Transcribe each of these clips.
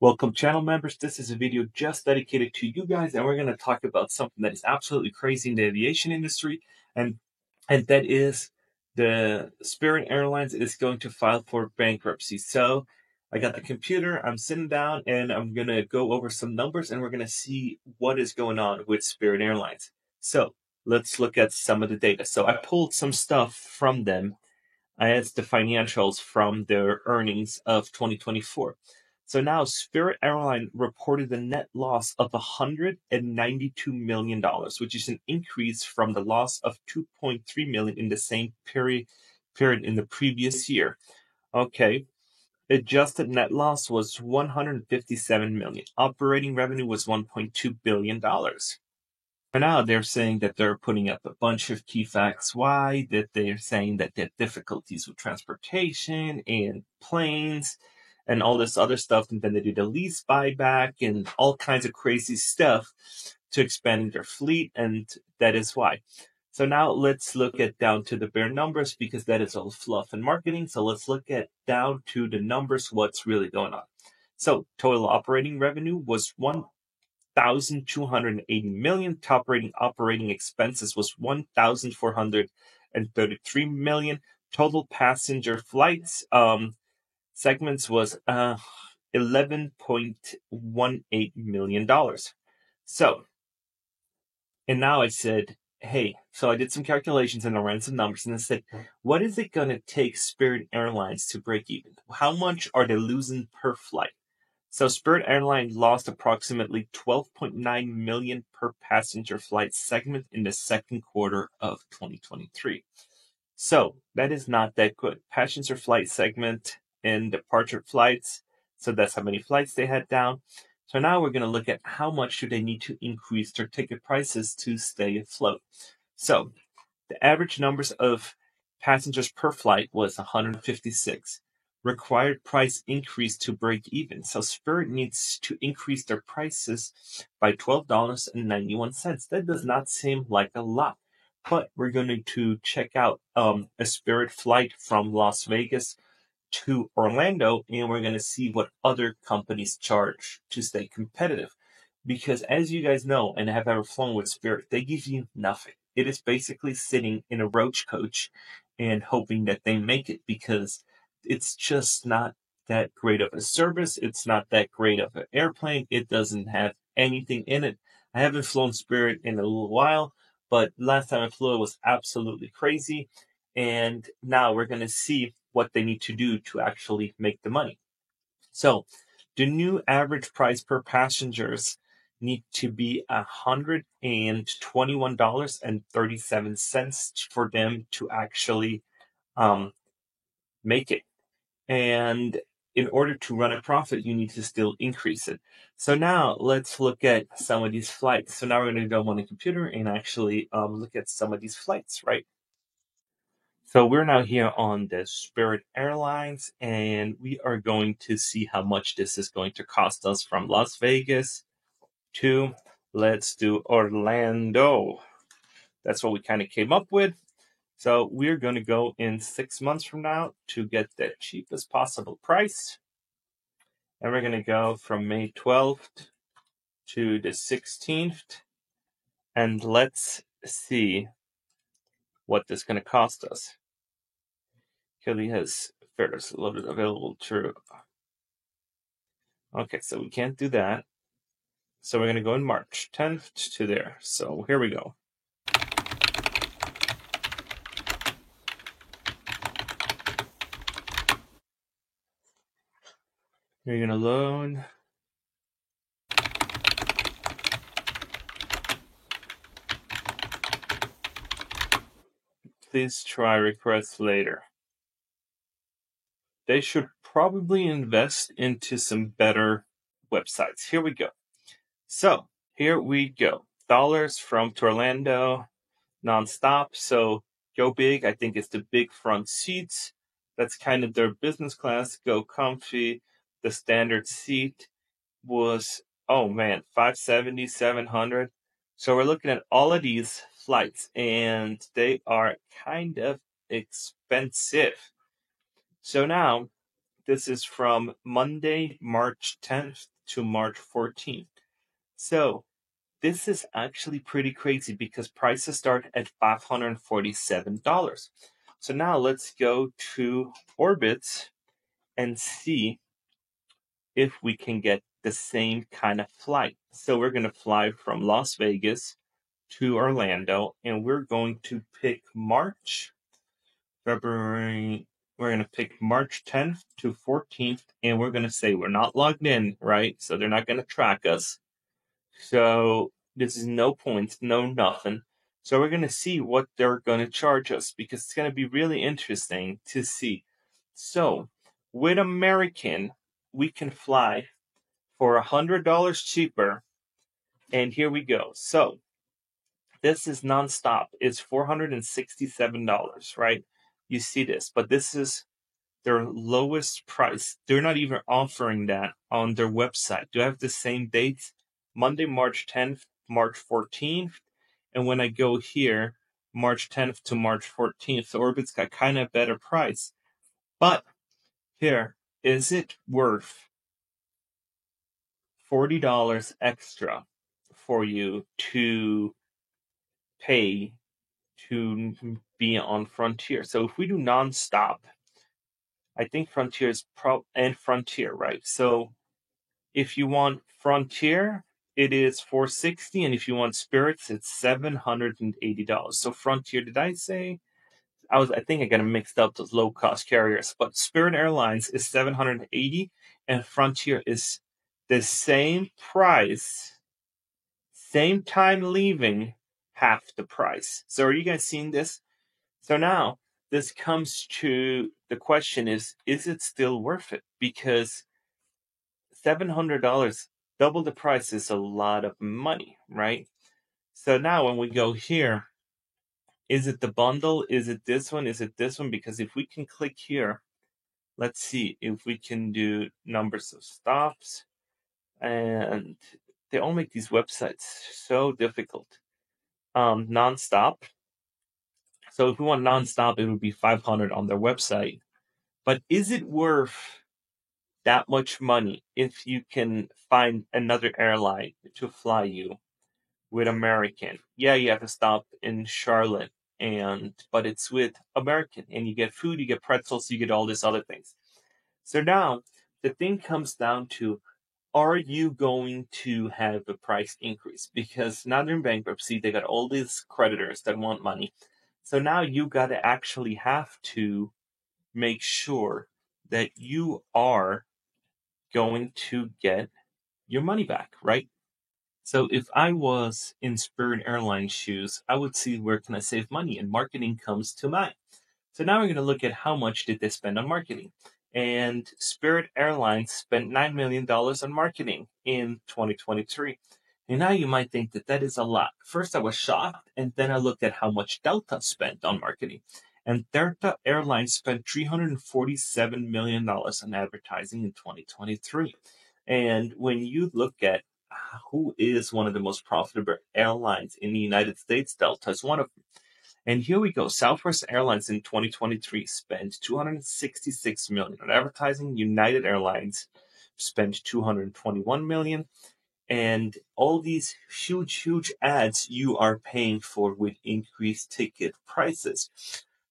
Welcome, channel members. This is a video just dedicated to you guys, and we're going to talk about something that is absolutely crazy in the aviation industry, and that is the Spirit Airlines is going to file for bankruptcy. So I got the computer, I'm sitting down, and I'm going to go over some numbers, and we're going to see what is going on with Spirit Airlines. So let's look at some of the data. So I pulled some stuff from them as the financials from their earnings of 2024. So now Spirit Airline reported a net loss of $192 million, which is an increase from the loss of $2.3 million in the same period in the previous year. Okay. Adjusted net loss was $157 million. Operating revenue was $1.2 billion. For now, they're saying that they're putting up a bunch of key facts why, that they're saying that they have difficulties with transportation and planes and all this other stuff, and then they did a lease buyback and all kinds of crazy stuff to expand their fleet, and that is why. So now let's look at down to the bare numbers, because that is all fluff and marketing. So let's look at down to the numbers, what's really going on. So total operating revenue was $1,280 million. Top operating expenses was $1,433 million. Total passenger flights segments was $11.18 million. So, and now I said, hey, so I did some calculations and I ran some numbers and I said, what is it going to take Spirit Airlines to break even? How much are they losing per flight? So Spirit Airlines lost approximately $12.9 million per passenger flight segment in the second quarter of 2023. So that is not that good. Passenger flight segment and departure flights. So that's how many flights they had down. So now we're going to look at how much do they need to increase their ticket prices to stay afloat. So the average numbers of passengers per flight was 156. Required price increase to break even. So Spirit needs to increase their prices by $12.91. That does not seem like a lot, but we're going to check out a Spirit flight from Las Vegas to Orlando, and we're going to see what other companies charge to stay competitive. Because as you guys know and have ever flown with Spirit, they give you nothing. It is basically sitting in a roach coach and hoping that they make it, because it's just not that great of a service. It's not that great of an airplane. It doesn't have anything in it. I haven't flown Spirit in a little while, but last time I flew it was absolutely crazy. And now we're going to see what they need to do to actually make the money. So the new average price per passengers need to be $121.37 for them to actually make it. And in order to run a profit, you need to still increase it. So now let's look at some of these flights. So now we're going to go on the computer and actually look at some of these flights, right? So we're now here on the Spirit Airlines, and we are going to see how much this is going to cost us from Las Vegas to, let's do Orlando. That's what we kind of came up with. So we're going to go in 6 months from now to get the cheapest possible price. And we're going to go from May 12th to the 16th. And let's see what this is going to cost us. Kelly has fares loaded available to. Okay, so we can't do that. So we're going to go in March 10th to there. So here we go. You're going to load. Please try request later. They should probably invest into some better websites. Here we go. So here we go. Dollars from Orlando nonstop. So go big. I think it's the big front seats. That's kind of their business class. Go comfy. The standard seat was, oh man, 570, 700. So we're looking at all of these flights, and they are kind of expensive. So now this is from Monday, March 10th to March 14th. So this is actually pretty crazy because prices start at $547. So now let's go to Orbitz and see if we can get the same kind of flight. So we're going to fly from Las Vegas to Orlando, and we're going to pick February. We're going to pick March 10th to 14th, and we're going to say we're not logged in, right? So they're not going to track us. So this is no points, no nothing. So we're going to see what they're going to charge us because it's going to be really interesting to see. So with American, we can fly for $100 cheaper. And here we go. So this is nonstop. It's $467, right? You see this, but this is their lowest price. They're not even offering that on their website. Do I have the same dates? Monday, March 10th, March 14th. And when I go here, March 10th to March 14th, Orbit's got kind of better price. But here, is it worth $40 extra for you to pay to be on Frontier? So if we do nonstop, I think Frontier is Frontier, right? So if you want Frontier, it is $460, and if you want Spirits, it's $780. So Frontier, did I say? I think I got them mixed up, those low cost carriers. But Spirit Airlines is $780, and Frontier is the same price, same time leaving, half the price. So are you guys seeing this? So now this comes to the question is it still worth it? Because $700, double the price, is a lot of money, right? So now when we go here, is it the bundle? Is it this one? Is it this one? Because if we can click here, let's see if we can do numbers of stops. And they all make these websites so difficult. Nonstop. So if we want nonstop, it would be 500 on their website. But is it worth that much money if you can find another airline to fly you with American? Yeah, you have to stop in Charlotte, but it's with American, and you get food, you get pretzels, you get all these other things. So now the thing comes down to, are you going to have a price increase? Because now they're in bankruptcy, they got all these creditors that want money. So now you got to actually have to make sure that you are going to get your money back, right? So if I was in Spirit Airlines shoes, I would see where can I save money, and marketing comes to mind. So now we're going to look at how much did they spend on marketing. And Spirit Airlines spent $9 million on marketing in 2023. And now you might think that that is a lot. First, I was shocked, and then I looked at how much Delta spent on marketing. And Delta Airlines spent $347 million on advertising in 2023. And when you look at who is one of the most profitable airlines in the United States, Delta is one of them. And here we go. Southwest Airlines in 2023 spent $266 million on advertising. United Airlines spent $221 million. And all these huge ads you are paying for with increased ticket prices.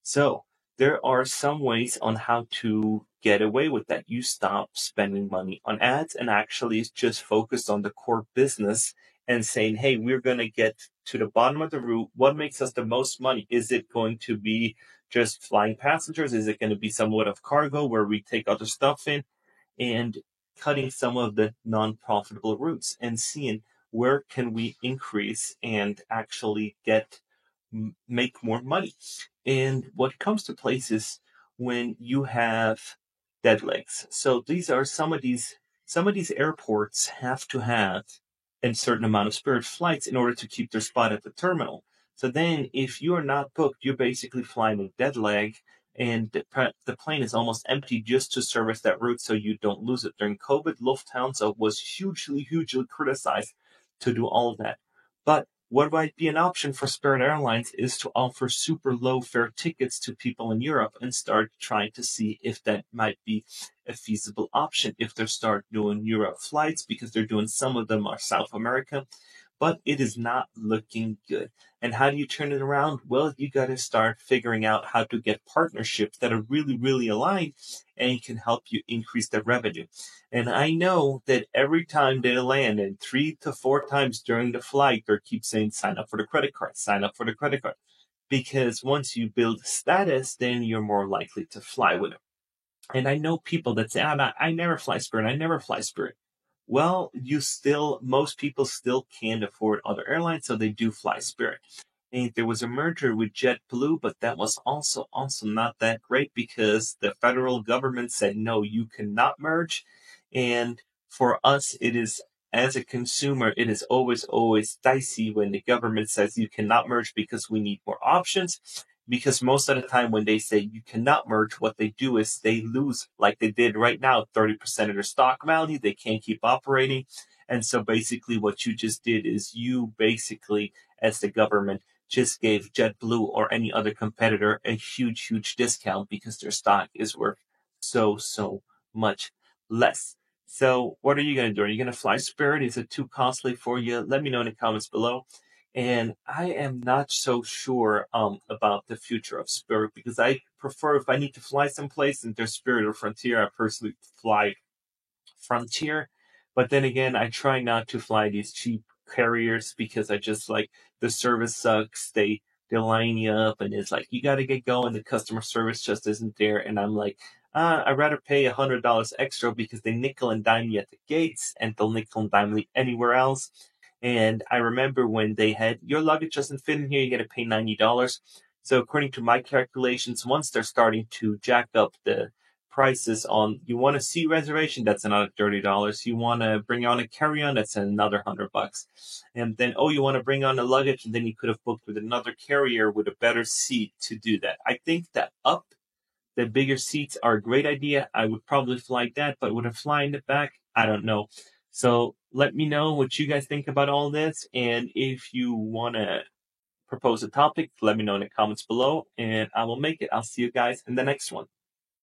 So there are some ways on how to get away with that. You stop spending money on ads and actually just focus on the core business and saying, hey, we're going to get to the bottom of the route. What makes us the most money? Is it going to be just flying passengers? Is it going to be somewhat of cargo where we take other stuff in? And cutting some of the non-profitable routes and seeing where can we increase and actually make more money. And what comes to place is when you have dead legs. So these are some of these airports have to have a certain amount of Spirit flights in order to keep their spot at the terminal. So then if you are not booked, you're basically flying a dead leg, and the plane is almost empty just to service that route so you don't lose it. During COVID, Lufthansa was hugely criticized to do all of that. But what might be an option for Spirit Airlines is to offer super low fare tickets to people in Europe and start trying to see if that might be a feasible option if they start doing Europe flights, because they're doing some of them are South America, but it is not looking good. And how do you turn it around? Well, you got to start figuring out how to get partnerships that are really, really aligned and can help you increase the revenue. And I know that every time they land, and 3 to 4 times during the flight, they keep saying, sign up for the credit card, sign up for the credit card. Because once you build status, then you're more likely to fly with them. And I know people that say, I never fly Spirit, I never fly Spirit. Well, most people still can't afford other airlines, so they do fly Spirit. And there was a merger with JetBlue, but that was also not that great because the federal government said, no, you cannot merge. And for us, it is, as a consumer, it is always dicey when the government says you cannot merge because we need more options. Because most of the time when they say you cannot merge, what they do is they lose, like they did right now, 30% of their stock value. They can't keep operating. And so basically what you just did is you basically, as the government, just gave JetBlue or any other competitor a huge discount because their stock is worth so much less. So what are you going to do? Are you going to fly Spirit? Is it too costly for you? Let me know in the comments below. And I am not so sure about the future of Spirit, because I prefer, if I need to fly someplace and there's Spirit or Frontier, I personally fly Frontier. But then again, I try not to fly these cheap carriers because I just like the service sucks. They line you up and it's like you got to get going. The customer service just isn't there, and I'm like, I'd rather pay $100 extra because they nickel and dime you at the gates, and they'll nickel and dime you anywhere else. And I remember when they had, your luggage doesn't fit in here, you got to pay $90. So according to my calculations, once they're starting to jack up the prices on, you want a seat reservation, that's another $30. You want to bring on a carry-on, that's another $100. And then, you want to bring on a luggage, and then you could have booked with another carrier with a better seat to do that. I think that the bigger seats are a great idea. I would probably fly that, but would I fly in the back? I don't know. So let me know what you guys think about all this. And if you want to propose a topic, let me know in the comments below and I will make it. I'll see you guys in the next one.